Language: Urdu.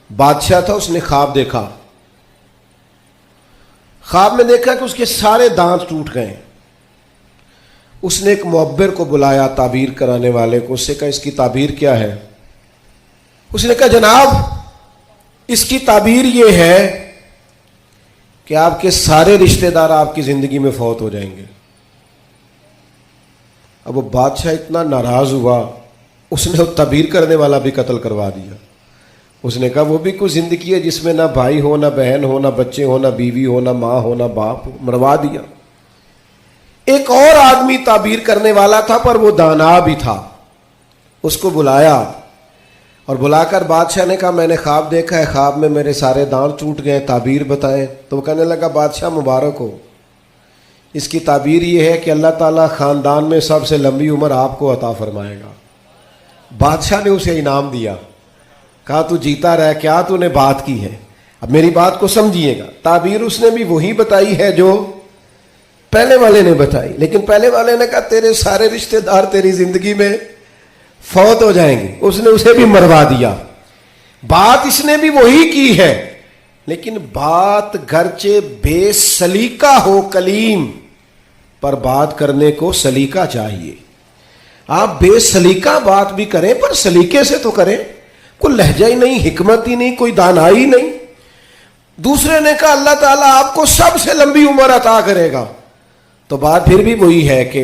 بادشاہ تھا، اس نے خواب دیکھا. خواب میں دیکھا کہ اس کے سارے دانت ٹوٹ گئے. اس نے ایک معبر کو بلایا، تعبیر کرانے والے کو. اس سے کہا اس کی تعبیر کیا ہے؟ اس نے کہا جناب اس کی تعبیر یہ ہے کہ آپ کے سارے رشتہ دار آپ کی زندگی میں فوت ہو جائیں گے. اب وہ بادشاہ اتنا ناراض ہوا، اس نے وہ تعبیر کرنے والا بھی قتل کروا دیا. اس نے کہا وہ بھی کوئی زندگی ہے جس میں نہ بھائی ہو، نہ بہن ہو، نہ بچے ہو، نہ بیوی ہو، نہ ماں ہو، نہ باپ ہو، مروا دیا. ایک اور آدمی تعبیر کرنے والا تھا پر وہ دانا بھی تھا. اس کو بلایا اور بلا کر بادشاہ نے کہا میں نے خواب دیکھا ہے، خواب میں میرے سارے دانت ٹوٹ گئے، تعبیر بتائیں. تو وہ کہنے لگا بادشاہ مبارک ہو، اس کی تعبیر یہ ہے کہ اللہ تعالیٰ خاندان میں سب سے لمبی عمر آپ کو عطا فرمائے گا. بادشاہ نے اسے انعام دیا، کہا تو جیتا رہ، کیا تو نے بات کی ہے. اب میری بات کو سمجھیے گا، تعبیر اس نے بھی وہی بتائی ہے جو پہلے والے نے بتائی، لیکن پہلے والے نے کہا تیرے سارے رشتہ دار تیری زندگی میں فوت ہو جائیں گے، اس نے اسے بھی مروا دیا. بات اس نے بھی وہی کی ہے، لیکن بات گرچہ بے سلیقہ ہو کلیم، پر بات کرنے کو سلیقہ چاہیے. آپ بے سلیقہ بات بھی کریں پر سلیقے سے تو کریں. کوئی لہجہ ہی نہیں، حکمت ہی نہیں، کوئی دانائی نہیں. دوسرے نے کہا اللہ تعالیٰ آپ کو سب سے لمبی عمر عطا کرے گا، تو بات پھر بھی وہی ہے کہ